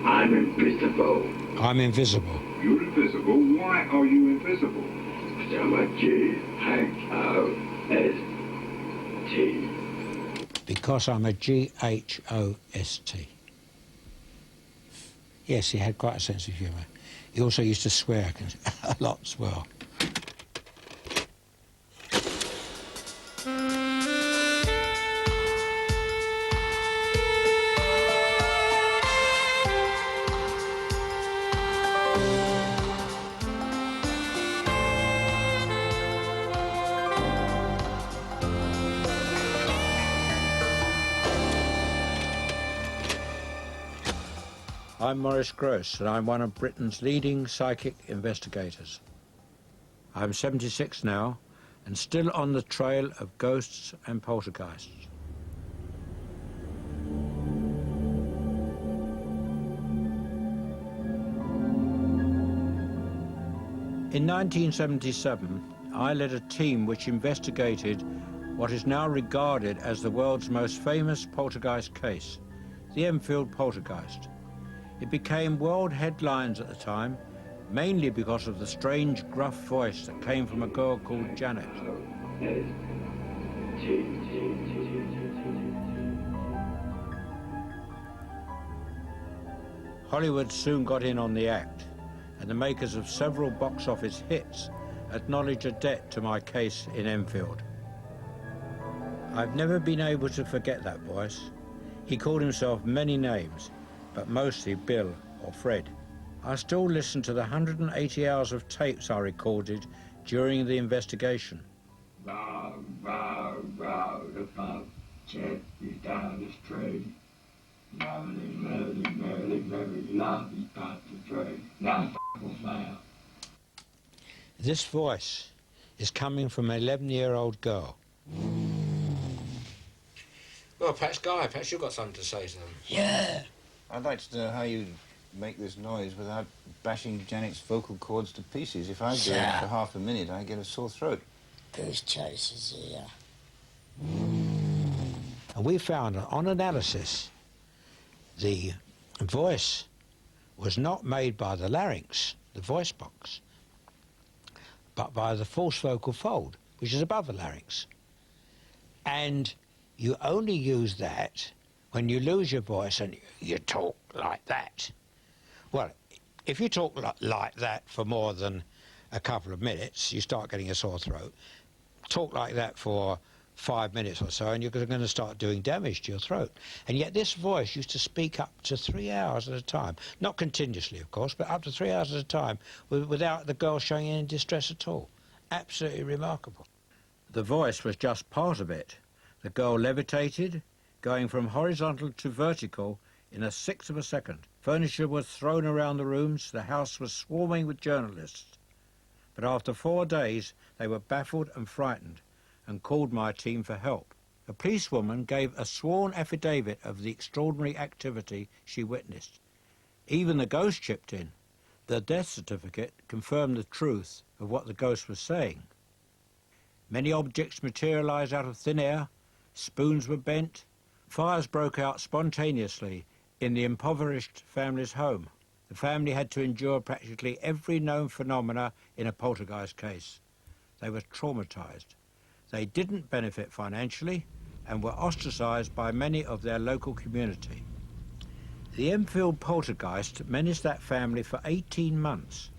I'm invisible. I'm invisible. You're invisible? Why are you invisible? I'm a G-H-O-S-T. Because I'm a G-H-O-S-T. Yes, he had quite a sense of humour. He also used to swear a lot as well. I'm Maurice Gross, and I'm one of Britain's leading psychic investigators. I'm 76 now, and still on the trail of ghosts and poltergeists. In 1977, I led a team which investigated what is now regarded as the world's most famous poltergeist case, the Enfield Poltergeist. It became world headlines at the time, mainly because of the strange, gruff voice that came from a girl called Janet. Hollywood soon got in on the act, and the makers of several box office hits acknowledged a debt to my case in Enfield. I've never been able to forget that voice. He called himself many names, but mostly Bill or Fred. I still listen to the 180 hours of tapes I recorded during the investigation. Bow, bow, bow, the pub check is down the street. Merrily, merrily, merrily, merrily, lovely pub to drink. Now f***ing smile. This voice is coming from an 11-year-old girl. Well, perhaps, Guy, perhaps you've got something to say to them. Yeah. I'd like to know how you make this noise without bashing Janet's vocal cords to pieces. If I do it for half a minute, I get a sore throat. Goose chases here. And we found, on analysis, the voice was not made by the larynx, the voice box, but by the false vocal fold, which is above the larynx. And you only use that when you lose your voice and you talk like that. Well, if you talk like that for more than a couple of minutes, you start getting a sore throat. Talk like that for 5 minutes or so and you're going to start doing damage to your throat. And yet this voice used to speak up to 3 hours at a time. Not continuously, of course, but up to 3 hours at a time without the girl showing any distress at all. Absolutely remarkable. The voice was just part of it. The girl levitated, going from horizontal to vertical in a sixth of a second. Furniture was thrown around the rooms. The house was swarming with journalists. But after 4 days, they were baffled and frightened and called my team for help. A policewoman gave a sworn affidavit of the extraordinary activity she witnessed. Even the ghost chipped in. The death certificate confirmed the truth of what the ghost was saying. Many objects materialized out of thin air. Spoons were bent. Fires broke out spontaneously in the impoverished family's home. The family had to endure practically every known phenomena in a poltergeist case. They were traumatized. They didn't benefit financially and were ostracized by many of their local community. The Enfield Poltergeist menaced that family for 18 months.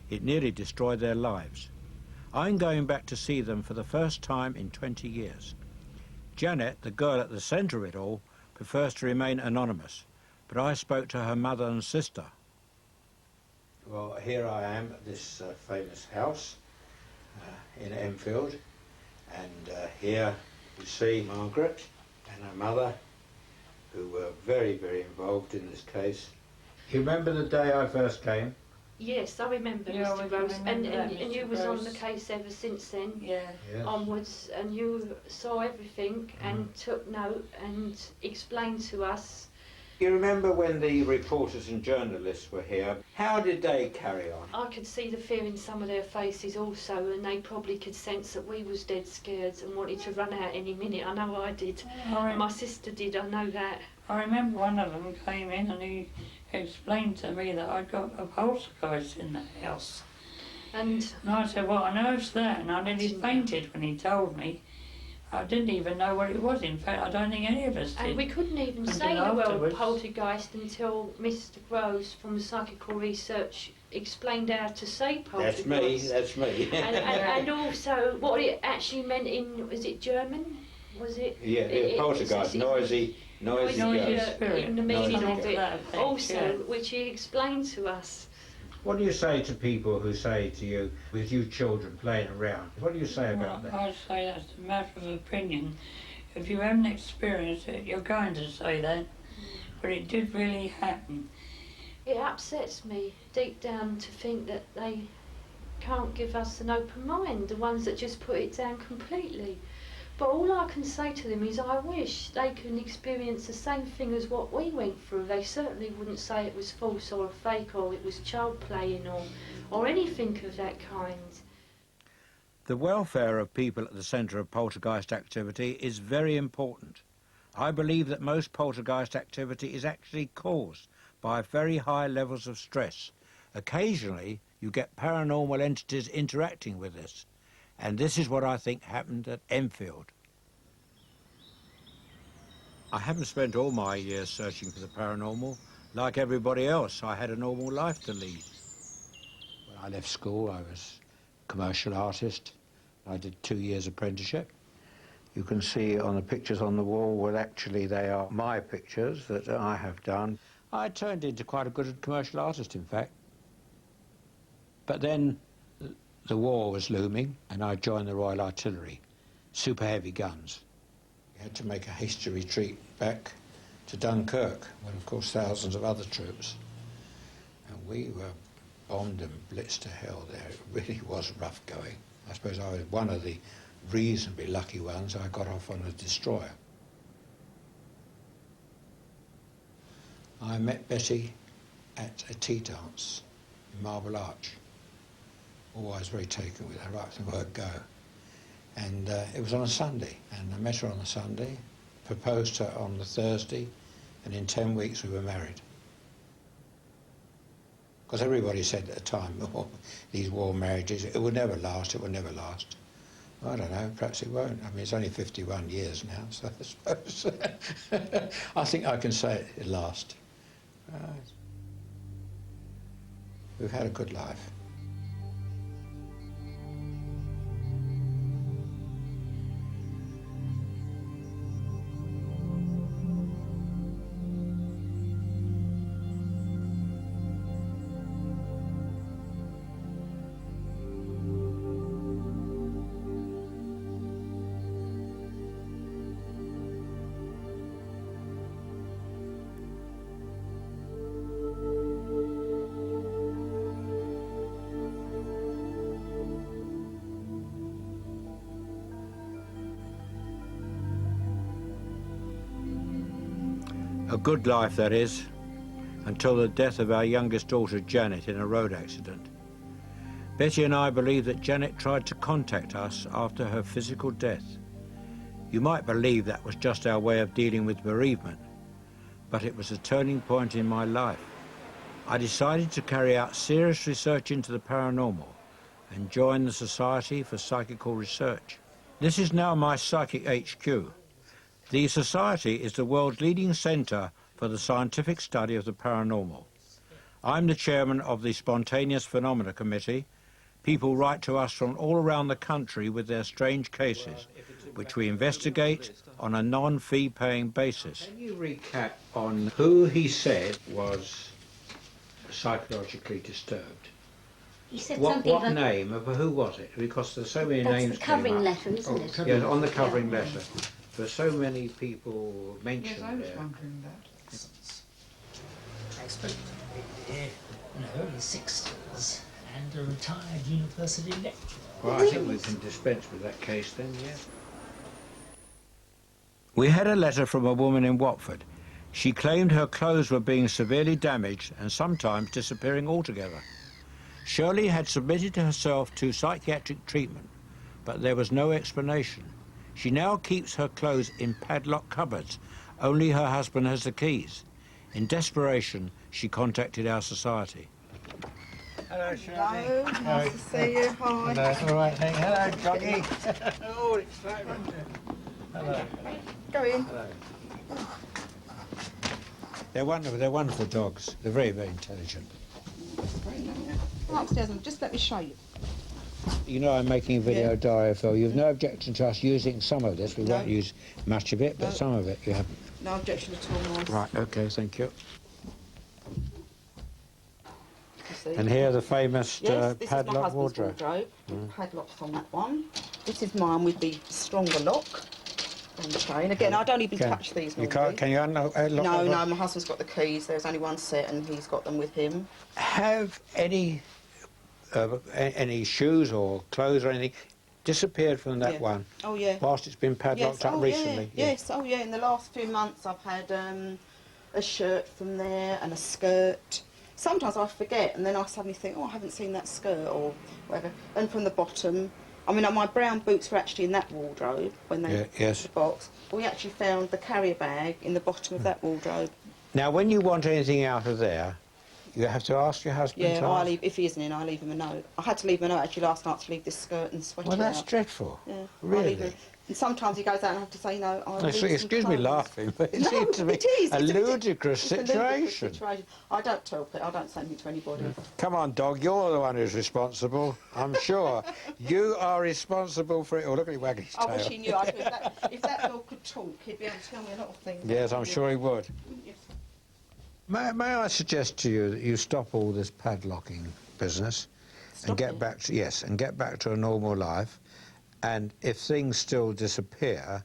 It nearly destroyed their lives. I'm going back to see them for the first time in 20 years. Janet, the girl at the centre of it all, prefers to remain anonymous, but I spoke to her mother and sister. Well, here I am at this famous house in Enfield, and here you see Margaret and her mother, who were very, very involved in this case. You remember the day I first came? Yes, I remember, Mr. Gross, and you was on the case ever since then, onwards, and you saw everything and took note and explained to us. You remember when the reporters and journalists were here? How did they carry on? I could see the fear in some of their faces also, and they probably could sense that we was dead scared and wanted to run out any minute. I know I did. My sister did, I know that. I remember one of them came in and he explained to me that I'd got a poltergeist in the house. And I said, what on earth's that? And I nearly fainted when he told me. I didn't even know what it was. In fact, I don't think any of us did. And we couldn't even say the word poltergeist until Mr. Groves from Psychical Research explained how to say poltergeist. That's me. and also what it actually meant in, was it German? Was it? Yeah, poltergeist, noisy noisy spirit. In the meaning Noisy of it. effect, Also, yeah. which he explained to us. What do you say to people who say to you, with you children playing around, what do you say about that? I say that's a matter of opinion. If you haven't experienced it, you're going to say that. But it did really happen. It upsets me deep down to think that they can't give us an open mind, the ones that just put it down completely. But all I can say to them is I wish they can experience the same thing as what we went through. They certainly wouldn't say it was false or fake or it was child playing or anything of that kind. The welfare of people at the centre of poltergeist activity is very important. I believe that most poltergeist activity is actually caused by very high levels of stress. Occasionally you get paranormal entities interacting with us. And this is what I think happened at Enfield. I haven't spent all my years searching for the paranormal. Like everybody else, I had a normal life to lead. When I left school, I was a commercial artist. I did 2 years apprenticeship. You can see on the pictures on the wall, well, actually, they are my pictures that I have done. I turned into quite a good commercial artist, in fact. But then the war was looming, and I joined the Royal Artillery, super heavy guns. We had to make a hasty retreat back to Dunkirk, with, of course, thousands of other troops. And we were bombed and blitzed to hell there. It really was rough going. I suppose I was one of the reasonably lucky ones. I got off on a destroyer. I met Betty at a tea dance in Marble Arch. Always very taken with her right from the word go. And it was on a Sunday, and I met her on the Sunday, proposed to her on the Thursday, and in 10 weeks we were married. Because everybody said at the time, oh, these war marriages, it would never last, it would never last. Well, I don't know, perhaps it won't. I mean, it's only 51 years now, so I suppose. I think I can say it'll last. We've had a good life. A good life, that is, until the death of our youngest daughter, Janet, in a road accident. Betty and I believe that Janet tried to contact us after her physical death. You might believe that was just our way of dealing with bereavement, but it was a turning point in my life. I decided to carry out serious research into the paranormal and join the Society for Psychical Research. This is now my psychic HQ. The Society is the world's leading centre for the scientific study of the paranormal. I'm the chairman of the Spontaneous Phenomena Committee. People write to us from all around the country with their strange cases, which we investigate on a non-fee paying basis. Can you recap on who he said was psychologically disturbed? He said What name of who was it? Because there's so many names. That's the covering letter, isn't it? Yes, on the covering letter. There's so many people mentioned there. Yes, I was wondering that. Expert in the early 60s and a retired university lecturer. Well, I think we can dispense with that case then, yeah. We had a letter from a woman in Watford. She claimed her clothes were being severely damaged and sometimes disappearing altogether. Shirley had submitted herself to psychiatric treatment, but there was no explanation. She now keeps her clothes in padlocked cupboards. Only her husband has the keys. In desperation, she contacted our society. Hello, Shirley. Hello, nice to see you. Hi. Hello, all right, thank you. Hello, Johnny. Oh, excitement. Hello. Go in. Hello. They're wonderful dogs. They're very, very intelligent. Come upstairs and just let me show you. You know I'm making a video diary, Phil. You've no objection to us using some of this. We won't use much of it, but some of it you have. No objection at all, Morris. Right, OK, thank you. And here the famous this padlock is my husband's wardrobe. Padlocks on that one. This is mine with the stronger lock and chain. Again, I don't even touch these normally. You can't, can you unlock No, my husband's got the keys. There's only one set and he's got them with him. Have any shoes or clothes or anything disappeared from that one? Oh, yeah. Whilst it's been padlocked up recently? Yeah. Yes, oh, yeah. In the last few months I've had a shirt from there and a skirt. Sometimes I forget and then I suddenly think, oh, I haven't seen that skirt or whatever. And from the bottom, I mean, my brown boots were actually in that wardrobe when they the box. We actually found the carrier bag in the bottom of that wardrobe. Now, when you want anything out of there, you have to ask your husband to I leave, if he isn't in, I leave him a note. I had to leave him a note actually last night to leave this skirt and sweater Well, that's out. Dreadful. Yeah, really? And sometimes he goes out and I have to say, no, excuse me laughing, but it seems to be a ludicrous situation. I don't tell people, I don't say anything to anybody. Come on, dog, you're the one who's responsible, I'm sure. You are responsible for it. Oh, look at him wagging his tail. I wish he knew. If that dog could talk, he'd be able to tell me a lot of things. Yes, I'm sure he would. Yes. May I suggest to you that you stop all this padlocking business and get back to a normal life. And if things still disappear,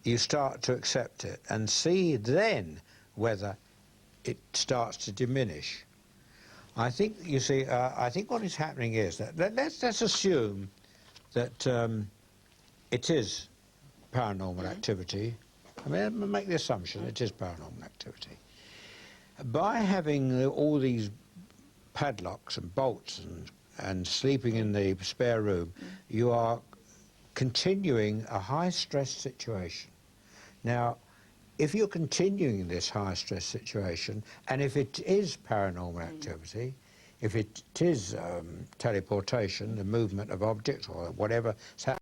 you start to accept it and see then whether it starts to diminish. I think, you see, I think what is happening is that let's assume that it is paranormal activity. I mean, make the assumption it is paranormal activity. By having all these padlocks and bolts and sleeping in the spare room, you are continuing a high-stress situation. Now, if you're continuing this high-stress situation, and if it is paranormal activity, if it is teleportation, the movement of objects or whatever is happening,